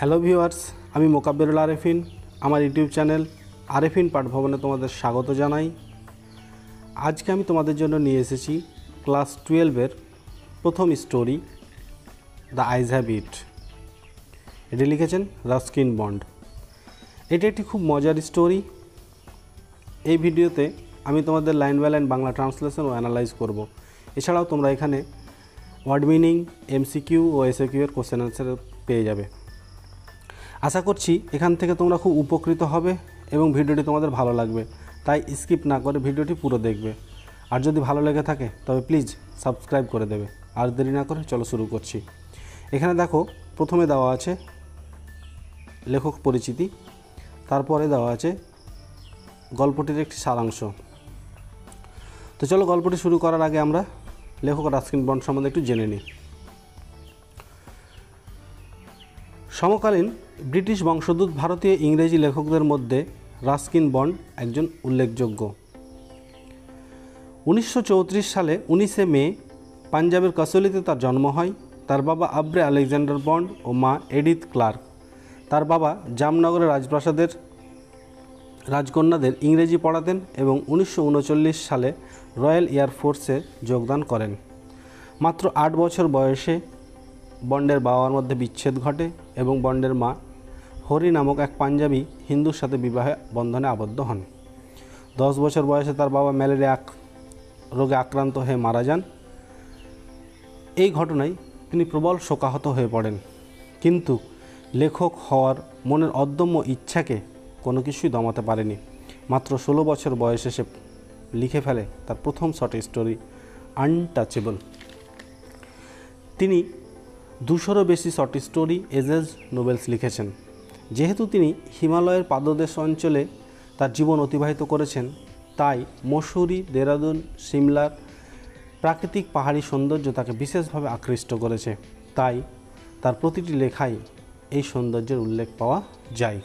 Hello viewers, আমি মোকাব্বিরুল আরেফিন। আমার YouTube channel Arefin পাঠভবনে তোমাদের স্বাগত জানাই। আজকে আমি তোমাদের জন্য নিয়ে এসেছি ক্লাস 12-এর প্রথম story, the eyes have it. এটি লিখেছেন রাস্কিন বন্ড। এটি একটি খুব মজার স্টোরি। এই ভিডিওতে আমি তোমাদের line by line Bangla translation ও অ্যানালাইজ করব। এছাড়াও তোমরা এখানে ওয়ার্ড মিনিং, এমসিকিউ ও এসএকিউ এর কোশ্চেন আনসার পেয়ে যাবে। আশা করছি এখান থেকে তোমরা খুব উপকৃত হবে এবং ভিডিওটি তোমাদের ভালো লাগবে, তাই স্কিপ না করে ভিডিওটি পুরো দেখবে। আর যদি ভালো লেগে থাকে তবে প্লিজ সাবস্ক্রাইব করে দেবে। আর দেরি না করে চলো শুরু করছি। এখানে দেখো, প্রথমে দেওয়া আছে লেখক পরিচিতি, তারপরে দেওয়া আছে গল্পটির একটি সারাংশ। তো চলো গল্পটি শুরু করার আগে আমরা লেখক রাস্কিন বন্ড সম্বন্ধে একটু জেনে নিই। সমকালীন ব্রিটিশ বংশোদ্ভূত ভারতীয় ইংরেজি লেখকদের মধ্যে রাস্কিন বন্ড একজন উল্লেখযোগ্য। 1934 সালে 19শে মে পাঞ্জাবের কসৌলিতে তার জন্ম হয়। তার বাবা আব্রে আলেকজান্ডার বন্ড ও মা এডিথ ক্লার্ক। তার বাবা জামনগরের রাজপ্রাসাদের রাজকন্যাদের ইংরেজি পড়াতেন এবং 1939 সালে রয়্যাল এয়ারফোর্সে যোগদান করেন। মাত্র 8 বছর বয়সে বন্ডের বাবার মধ্যে বিচ্ছেদ ঘটে এবং বন্ডের মা হরি নামক এক পাঞ্জাবি হিন্দুর সাথে বিবাহ বন্ধনে আবদ্ধ হন। 10 বছর বয়সে তার বাবা ম্যালেরিয়া রোগে আক্রান্ত হয়ে মারা যান। এই ঘটনায় তিনি প্রবল শোকাহত হয়ে পড়েন, কিন্তু লেখক হওয়ার মনের অদম্য ইচ্ছাকে কোনো কিছুই দমাতে পারেনি। মাত্র 16 বছর বয়সে সে লিখে ফেলে তার প্রথম শর্ট স্টোরি আনটাচেবল। তিনি 200-রও বেশি শর্ট স্টোরি, এজেস, নোবেলস লিখেছেন। যেহেতু তিনি হিমালয়ের পাদদেশ অঞ্চলে তার জীবন অতিবাহিত করেছেন, তাই মসুরি, দেরাদুন, সিমলার প্রাকৃতিক পাহাড়ি সৌন্দর্য তাকে বিশেষভাবে আকৃষ্ট করেছে। তাই তার প্রতিটি লেখায় এই সৌন্দর্যের উল্লেখ পাওয়া যায়।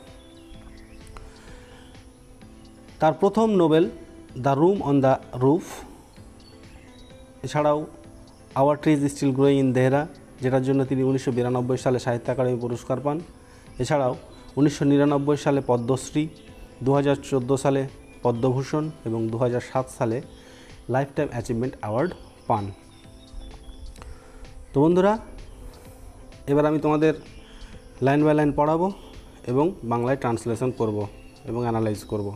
তার প্রথম novel the room on the roof, এছাড়াও our trees still growing in Dehra, যেটার জন্য তিনি 1992 সালে সাহিত্য একাডেমি পুরস্কার পান। এছাড়াও 1999 সালে পদ্মশ্রী, 2014 সালে পদ্মভূষণ এবং 2007 সালে লাইফ টাইম অ্যাচিভমেন্ট অ্যাওয়ার্ড পান। তো বন্ধুরা, এবার আমি তোমাদের লাইন বাই লাইন পড়াবো এবং বাংলায় ট্রান্সলেশন করব এবং অ্যানালাইজ করব।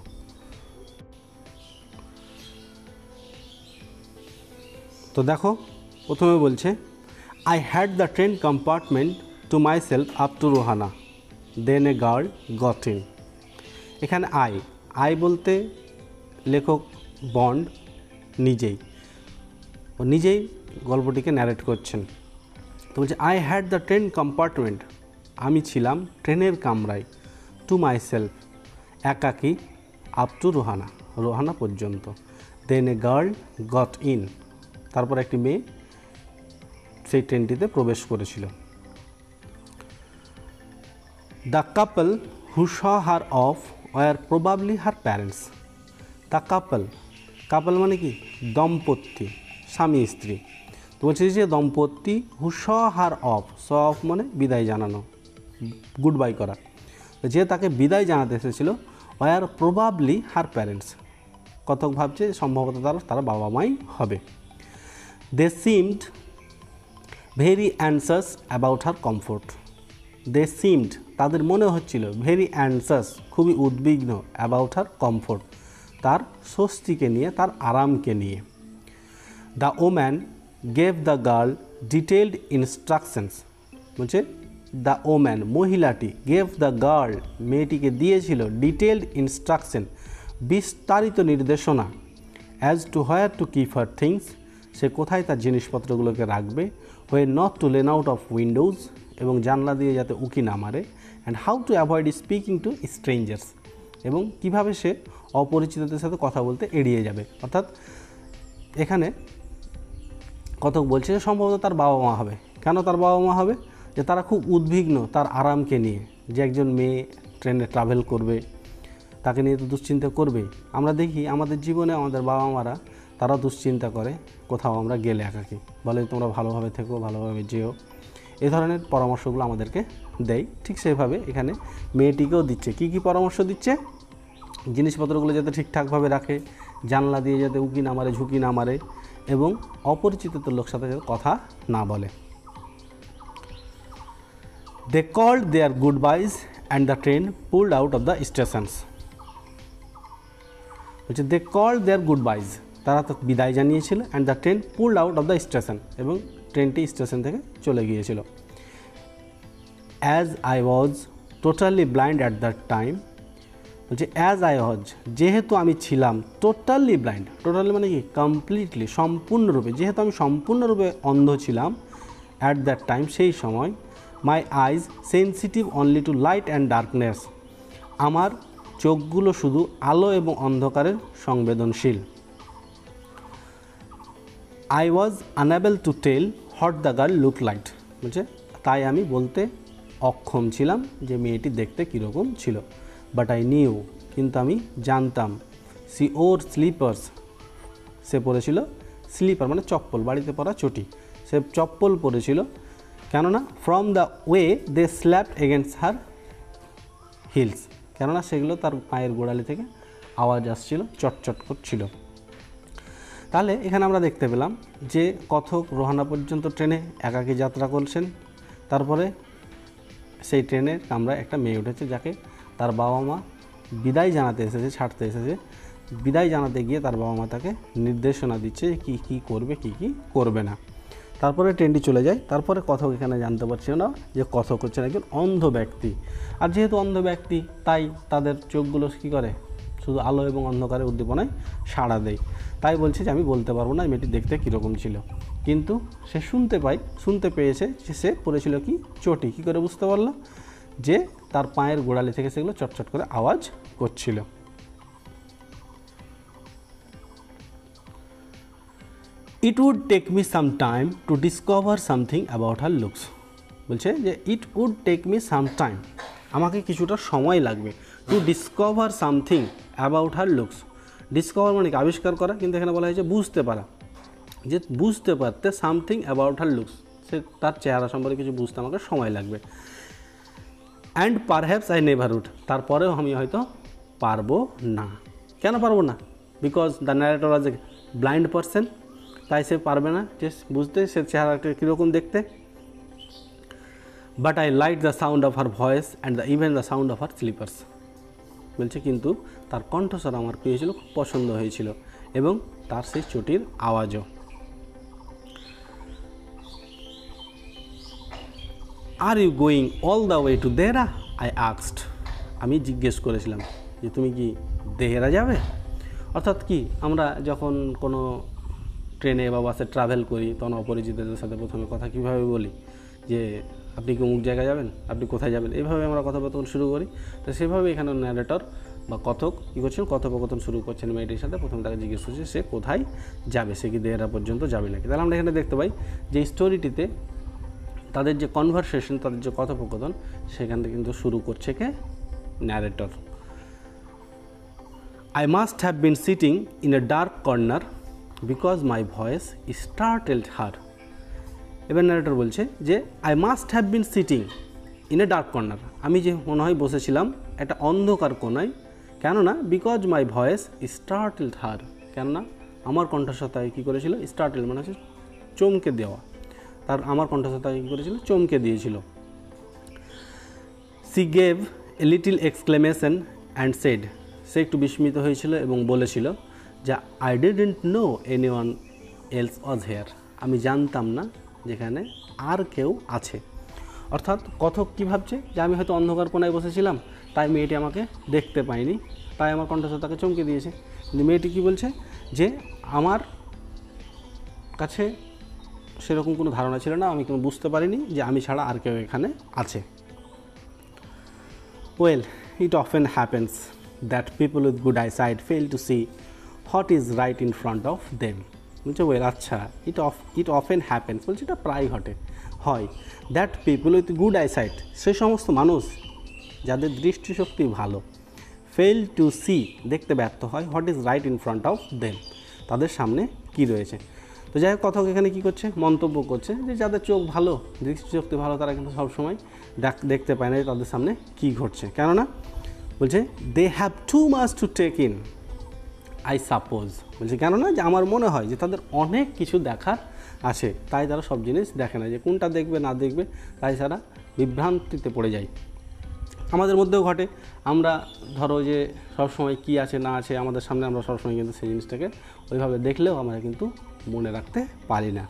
তো দেখো, প্রথমে বলছে, I had the train compartment to myself up to Rohana. Then a girl got in. এখানে আই বলতে লেখক বন্ড নিজেই গল্পটিকে ন্যারেট করছেন। তো বলছে, I had the train compartment, আমি ছিলাম ট্রেনের কামরায়, টু মাইসেলফ, একাকী, আপ টু রোহানা পর্যন্ত। Then a girl got in, তারপর একটি মেয়ে সেই ট্রেনটিতে প্রবেশ করেছিল। The couple who saw her off were probably her parents. The couple মানে কি? দম্পতি, স্বামী স্ত্রী। তো বলছে যে দম্পতি হু শ হার অফ মানে বিদায় জানানো, গুড বাই করা। যে তাকে বিদায় জানাতে এসেছিল, ওয়ার প্রবাবলি হার প্যারেন্টস, কতক ভাবছে সম্ভবত তারা বাবা মাই হবে। They seemed very anxious about her comfort. They seemed, তাদের মনে হচ্ছিল, ভেরি অ্যানসাস, খুবই উদ্বিগ্ন, অ্যাবাউট হার কমফোর্ট, তার স্বস্তিকে নিয়ে, তার আরামকে নিয়ে। The woman gave the girl detailed instructions, বলছে দ্য ওম্যান, মহিলাটি, গেভ দ্য গার্ল, মেয়েটিকে দিয়েছিল, ডিটেলড ইনস্ট্রাকশন, বিস্তারিত নির্দেশনা, as to where to keep her things, সে কোথায় তার জিনিসপত্রগুলোকে রাখবে, when not to lean out of windows, এবং জানলা দিয়ে যাতে উকি না মারে, and how to avoid speaking to strangers, এবং কীভাবে সে অপরিচিতদের সাথে কথা বলতে এড়িয়ে যাবে। অর্থাৎ এখানে কতক বলছে যে সম্ভবত তার বাবা মা হবে। কেন তার বাবা মা হবে? যে তারা খুব উদ্বিগ্ন তার আরামকে নিয়ে, যে একজন মেয়ে ট্রেনে ট্রাভেল করবে, তাকে নিয়ে তো দুশ্চিন্তা করবেই। আমরা দেখি আমাদের জীবনে আমাদের বাবা মারা তারা দুশ্চিন্তা করে কোথাও আমরা গেলে একাকি, বলে তোমরা ভালোভাবে থেকো, ভালোভাবে যেও। এই ধরনের পরামর্শগুলো আমাদেরকে দেয়। ঠিক সেভাবে এখানে মেয়েটিকেও দিচ্ছে। কি কি পরামর্শ দিচ্ছে? জিনিসপত্রগুলো যাতে ঠিকঠাকভাবে রাখে, জানলা দিয়ে যাতে উকি না মারে, ঝুঁকি না মারে, এবং অপরিচিত লোক সাথে যাতে কথা না বলে। They called their goodbyes and the train pulled out of the stations. বলছে they called their goodbyes, তারা তো বিদায় জানিয়েছিল, and the train pulled out of the station, এবং ট্রেনটি স্টেশন থেকে চলে গিয়েছিল। As I was totally blind at that time, বলছে as I was, যেহেতু আমি ছিলাম টোটালি ব্লাইন্ড, টোটালি মানে কি কমপ্লিটলি, সম্পূর্ণরূপে, যেহেতু আমি সম্পূর্ণরূপে অন্ধ ছিলাম অ্যাট দ্যাট টাইম, সেই সময়, my eyes sensitive only to light and darkness, আমার চোখগুলো শুধু আলো এবং অন্ধকারের সংবেদনশীল। I was unable to tell what the girl look like, বলছে তাই আমি বলতে অক্ষম ছিলাম যে মেয়েটি দেখতে কীরকম ছিল। বাট আই নিউ, কিন্তু আমি জানতাম, সি ওর স্লিপার্স, সে পরেছিল স্লিপার মানে চপ্পল, বাড়িতে পরা চটি, সে চপ্পল পরেছিল, কেননা from the way they slapped against her heels, কেননা সেগুলো তার পায়ের গোড়ালি থেকে আওয়াজ আসছিল, চটচট করছিল। তাহলে এখানে আমরা দেখতে পেলাম যে কথক রোহানা পর্যন্ত ট্রেনে একাকী যাত্রা করছেন, তারপরে সেই ট্রেনে আমরা একটা মেয়ে উঠেছে যাকে তার বাবা মা বিদায় জানাতে এসেছে, ছাড়তে এসেছে। বিদায় জানাতে গিয়ে তার বাবা মা তাকে নির্দেশনা দিচ্ছে কি কি করবে, কি কি করবে না। তারপরে ট্রেনটি চলে যায়। তারপরে কথক এখানে জানতে পারছে না যে কথক হচ্ছেন একজন অন্ধ ব্যক্তি, আর যেহেতু অন্ধ ব্যক্তি তাই তাদের চোখগুলো কী করে, শুধু আলো এবং অন্ধকারের উদ্দীপনায় সাড়া দেয়। তাই বলছে যে আমি বলতে পারবো না মেয়েটি দেখতে কীরকম ছিল, কিন্তু সে শুনতে পেয়েছে যে সে পড়েছিল কি চটি। কী করে বুঝতে পারলো? যে তার পায়ের গোড়ালি থেকে সেগুলো চটচট করে আওয়াজ করছিল। It would take me some time to discover something about her looks, বলছে যে it would take me some time, আমাকে কিছুটা সময় লাগবে, to discover something about her looks. Discover মানে আবিষ্কার করা, কিন্তু এখানে বলা হয়েছে বুঝতে পারা, যে বুঝতে পারতে সামথিং অ্যাবাউট হার লুকস, সে তার চেহারা সম্পর্কে কিছু বুঝতে আমাকে সময় লাগবে। And perhaps I never would, তারপরেও আমি হয়তো পারবো না। কেন পারবো না? Because the narrator was a blind person, তাই সে পারবে না যে বুঝতে সে চেহারাটা কীরকম দেখতে। But I like the sound of her voice and the even the sound of her sleepers, বলছে কিন্তু তার কণ্ঠস্বর আমার কী হয়েছিল, খুব পছন্দ হয়েছিল, এবং তার সেই চটির আওয়াজও। Are you going all the way to Dehra, I asked, আমি জিজ্ঞেস করেছিলাম যে তুমি কি দেহরা যাবে। অর্থাৎ কি, আমরা যখন কোনো ট্রেনে বা বাসে ট্রাভেল করি তখন অপরিচিতদের সাথে প্রথমে কথা কীভাবে বলি, যে আপনি কি অমুক জায়গায় যাবেন, আপনি কোথায় যাবেন, এইভাবে আমরা কথোপকথন শুরু করি। তো সেভাবে এখানে ন্যারেটর বা কথক কী করছেন, কথোপকথন শুরু করছেন মেয়েটির সাথে। প্রথমে তাকে জিজ্ঞেস করছে সে কোথায় যাবে, সে কি দেহরা পর্যন্ত যাবে নাকি। তাহলে আমরা এখানে দেখতে পাই যে স্টোরিটিতে তাদের যে কনভারসেশন, তাদের যে কথোপকথন, সেখান থেকে কিন্তু শুরু করছে কে, narrator. I must have been sitting in a dark corner because my voice startled her. এবার ন্যারেটর বলছে যে I must have been sitting in a dark corner, আমি যে মনে হয় বসেছিলাম একটা অন্ধকার কোণায়, কেননা বিকজ মাই ভয়েস স্টার্টেলড হার, কেননা আমার কণ্ঠস্বর তাকে কী করেছিল, স্টার্টেল মানে হচ্ছে চমকে দেওয়া, তার আমার কণ্ঠস্বর তাকে কী করেছিল, চমকে দিয়েছিল। She gave a little exclamation and said, সে একটু বিস্মিত হয়েছিল এবং বলেছিল যে I didn't know anyone else was here, আমি জানতাম না যেখানে আর কেউ আছে। অর্থাৎ কথক কী ভাবছে যে আমি হয়তো অন্ধকার কোণায় বসেছিলাম, তাই মেয়েটি আমাকে দেখতে পায়নি, তাই আমার কণ্ঠস্বর তাকে চমকে দিয়েছে। কিন্তু মেয়েটি কী বলছে যে আমার কাছে সেরকম কোনো ধারণা ছিল না, আমি কোনো বুঝতে পারিনি যে আমি ছাড়া আর কেউ এখানে আছে। Well, it often happens that people with good eyesight fail to see what is right in front of them. বলছে ওয়েল, আচ্ছা, ইট অফেন হ্যাপেন্স, বলছে এটা প্রায় ঘটে, হয়, that people with good eyesight, সেই সমস্ত মানুষ যাদের দৃষ্টিশক্তি ভালো, ফেল টু সি, দেখতে ব্যর্থ হয়, what is right in front of them, তাদের সামনে কি রয়েছে। তো যাই হোক কথক এখানে কী করছে, মন্তব্য করছে যে যাদের চোখ ভালো, দৃষ্টিশক্তি ভালো, তারা কিন্তু সবসময় দেখতে পায় না যে তাদের সামনে কী ঘটছে। কেননা বলছে they have too much to take in, I suppose, বলছে কেননা যে আমার মনে হয় যে তাদের অনেক কিছু দেখার আছে, তাই তারা সব জিনিস দেখে না, যে কোনটা দেখবে না দেখবে, তাই তারা বিভ্রান্তিতে পড়ে যায়। আমাদের মধ্যেও ঘটে, আমরা ধরো যে সবসময় কী আছে না আছে আমাদের সামনে, আমরা সবসময় কিন্তু সেই জিনিসটাকে ওইভাবে দেখলেও আমরা কিন্তু মনে রাখতে পারি না।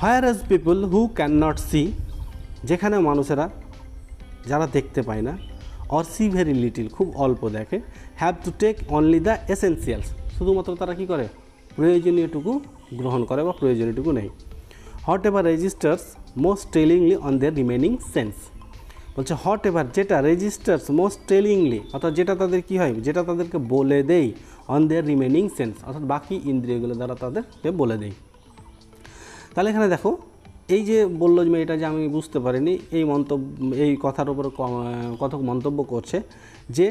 Where as people who can not see, যেখানে মানুষেরা যারা দেখতে পায় না, অর সি ভেরি লিটিল, খুব অল্প দেখে, have to take only the essentials, শুধুমাত্র তারা কী করে, প্রয়োজনীয়টুকু গ্রহণ করে বা প্রয়োজনীয়টুকু নেই। Whatever registers most tellingly on their remaining sense, বলছে হট এভার যেটা, রেজিস্টার্স মোস্ট টেলিংলি, অর্থাৎ যেটা তাদের কী হয়, যেটা তাদেরকে বলে দেই, অন দেয়ার রিমেনিং সেন্স, অর্থাৎ বাকি ইন্দ্রিয়গুলো দ্বারা তাদেরকে বলে দেই। তাহলে এখানে দেখো এই যে বললো যে এটা যে আমি বুঝতে পারিনি, এই কথার উপরে কথক মন্তব্য করছে যে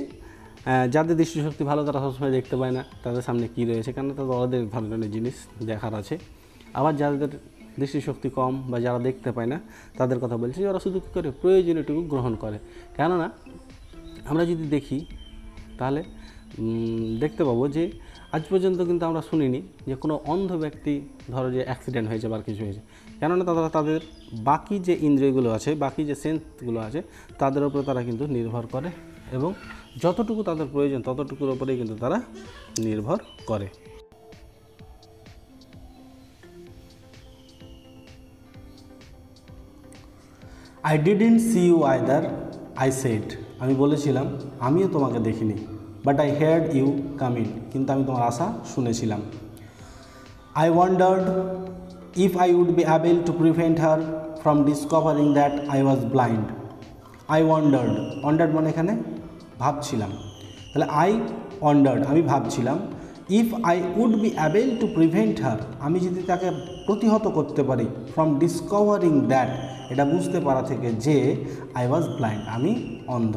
যাদের দৃষ্টিশক্তি ভালো তারা সবসময় দেখতে পায় না তাদের সামনে কী রয়েছে, কেন তাদের অনেক ধরনের জিনিস দেখার আছে। আবার যাদের দৃষ্টিশক্তি কম বা যারা দেখতে পায় না তাদের কথা বলছে যে ওরা শুধু কী করে, প্রয়োজনীয়টুকু গ্রহণ করে। কেননা আমরা যদি দেখি তাহলে দেখতে পাবো যে আজ পর্যন্ত কিন্তু আমরা শুনিনি যে কোনো অন্ধ ব্যক্তি ধরো যে অ্যাক্সিডেন্ট হয়েছে বা কিছু হয়েছে, কেননা তারা তাদের বাকি যে ইন্দ্রিয়গুলো আছে, বাকি যে সেন্সগুলো আছে, তাদের উপরে তারা কিন্তু নির্ভর করে এবং যতটুকু তাদের প্রয়োজন ততটুকুর উপরেই কিন্তু তারা নির্ভর করে। I didn't see you either, I said, আমি বলেছিলাম আমিও তোমাকে দেখিনি, but I heard you come in, কিন্তু আমি তোমার আশা শুনেছিলাম। I wondered if I would be able to prevent her from discovering that I was blind. I wondered মানে এখানে ভাবছিলাম, তাহলে আই ওয়ান্ডার্ড আমি ভাবছিলাম, if I would be able to prevent her, আমি যদি তাকে প্রতিহত করতে পারি, ফ্রম ডিসকভারিং দ্যাট, এটা বুঝতে পারা থেকে যে আই ওয়াজ ব্লাইন্ড, আমি অন্ধ।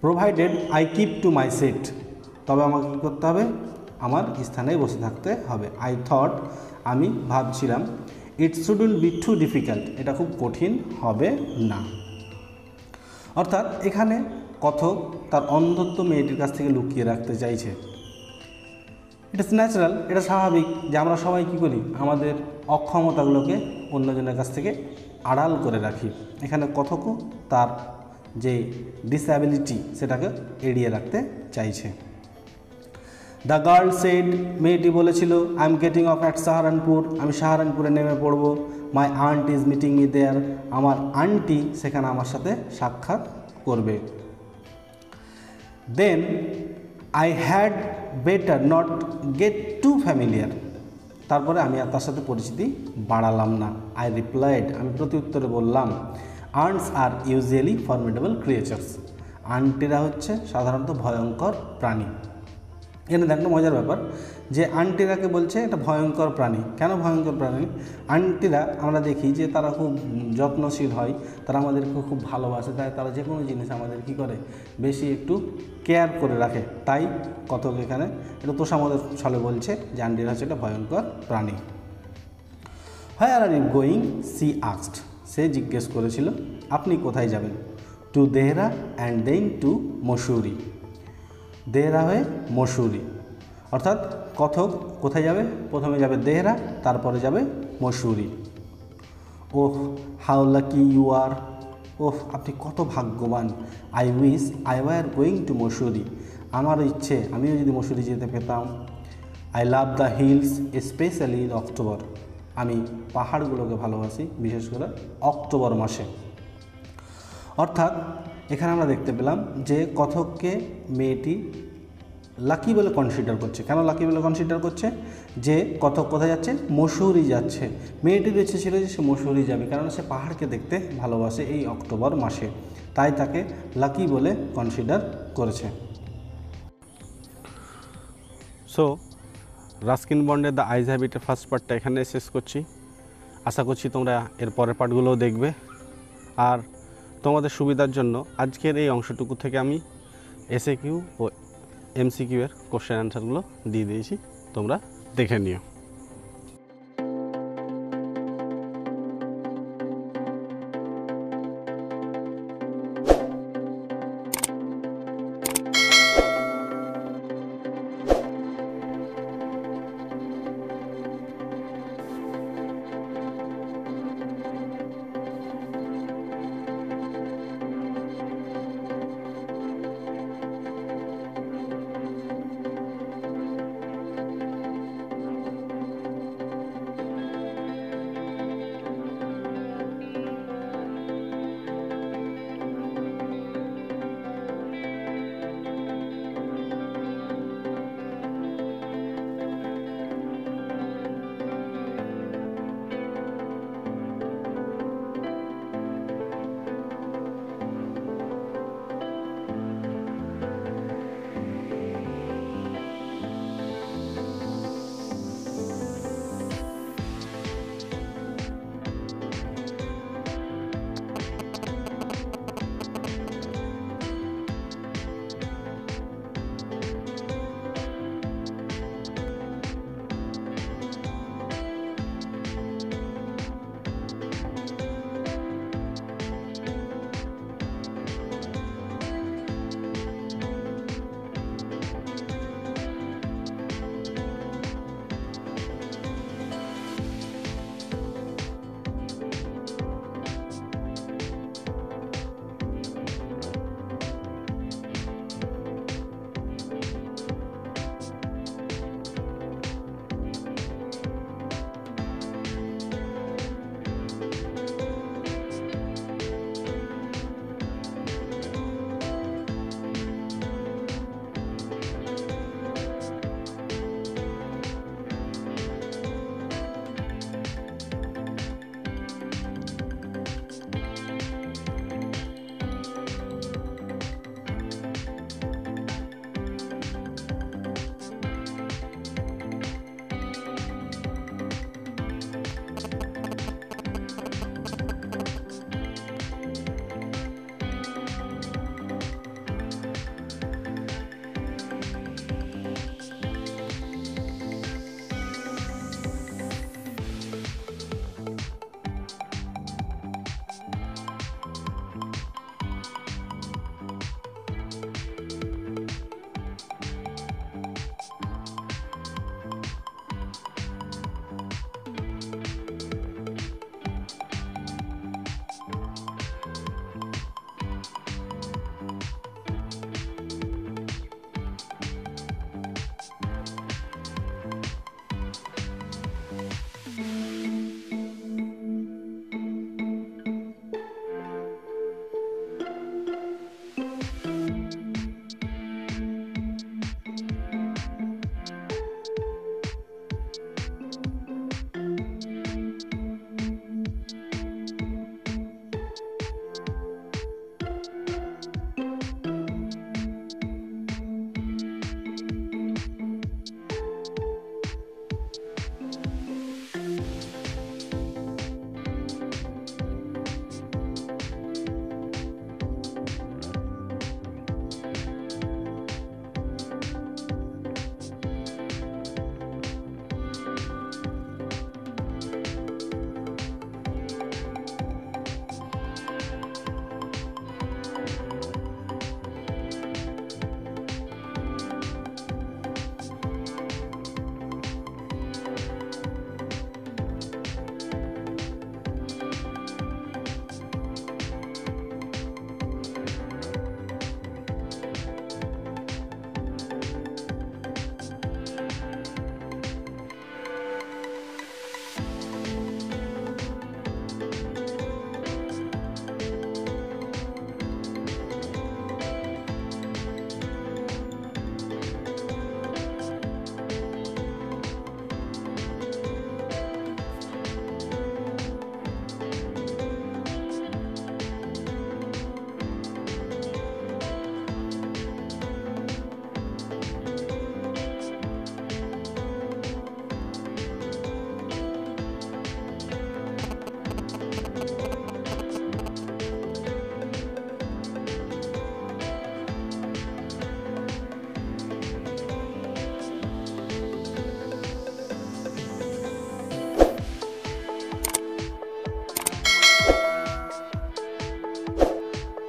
Provided I keep to my seat, তবে আমাকে কী করতে হবে, আমার স্থানেই বসে থাকতে হবে। আই থট, আমি ভাবছিলাম, ইট শুডন্ট বি টু ডিফিকাল্ট, এটা খুব কঠিন হবে না। অর্থাৎ এখানে কথক তার অন্ধত্ব মেয়েটির কাছ থেকে লুকিয়ে রাখতে চাইছে। ইটস ন্যাচারাল, এটা স্বাভাবিক যে আমরা সবাই কী করি, আমাদের অক্ষমতাগুলোকে অন্যজনের কাছ থেকে আড়াল করে রাখি। এখানে কথকও তার যে ডিসঅ্যাবিলিটি সেটাকে এড়িয়ে রাখতে চাইছে। দ্য গার্ল সেড, মেয়েটি বলেছিল, I am getting off at Saharanpur, আমি সাহারানপুরে নেমে পড়ব। My aunt is meeting me there, আমার আন্টি সেখানে আমার সাথে সাক্ষাৎ করবে। Then I had better not get too familiar, তারপরে আমি আর তার সাথে পরিচিতি বাড়ালাম না। আই রিপ্লাইড, আমি প্রতি উত্তরে বললাম, আন্টস আর ইউজুয়ালি ফর্মিডেবল ক্রিয়েচার্স, আন্টিরা হচ্ছে সাধারণত ভয়ঙ্কর প্রাণী। এখানে দেখো মজার ব্যাপার যে আন্টিরাকে বলছে এটা ভয়ঙ্কর প্রাণী। কেন ভয়ঙ্কর প্রাণী? আন্টিরা আমরা দেখি যে তারা খুব যত্নশীল হয়, তারা আমাদেরকে খুব ভালোবাসে, তাই তারা যে কোনো জিনিস আমাদের কী করে, বেশি একটু কেয়ার করে রাখে। তাই কথক এখানে এটা তোষামদের ছলে বলছে যে আন্টিরা হচ্ছে এটা ভয়ঙ্কর প্রাণী। Where are you going, she asked, সে জিজ্ঞেস করেছিল আপনি কোথায় যাবেন। To Dehra and then to Mussoorie, Dehra হয়ে মসুরি, অর্থাৎ কথক কোথায় যাবে, প্রথমে যাবে দেহরা, তারপরে যাবে Mussoorie. Oh how lucky you are, oh আপনি কত ভাগ্যবান। I wish I were going to Mussoorie, আমার ইচ্ছে আমিও যদি মসুরি যেতে পেতাম। I love the hills specially in October, আমি পাহাড়গুলোকে ভালোবাসি বিশেষ করে অক্টোবর মাসে। অর্থাৎ এখানে আমরা দেখতে পেলাম যে কথককে মেয়েটি লাকি বলে কনসিডার করছে। কেন লাকি বলে কনসিডার করছে? যে কথক কোথায় যাচ্ছে, মসুরি যাচ্ছে। মেয়েটির ইচ্ছে ছিল যে সে মসুরি যাবে, কারণ সে পাহাড়কে দেখতে ভালোবাসে এই অক্টোবর মাসে, তাই তাকে লাকি বলে কনসিডার করেছে। সো রাস্কিন বন্ডের দ্য আইজ হ্যাবিটের ফার্স্ট পার্টটা এখানে শেষ করছি। আশা করছি তোমরা এর পরের পার্টগুলোও দেখবে। আর তোমাদের সুবিধার জন্য আজকের এই অংশটুকু থেকে আমি এসএকিউ ও এমসিকিউ এর কোশ্চেন অ্যান্সারগুলো দিয়ে দিয়েছি, তোমরা দেখে নিও।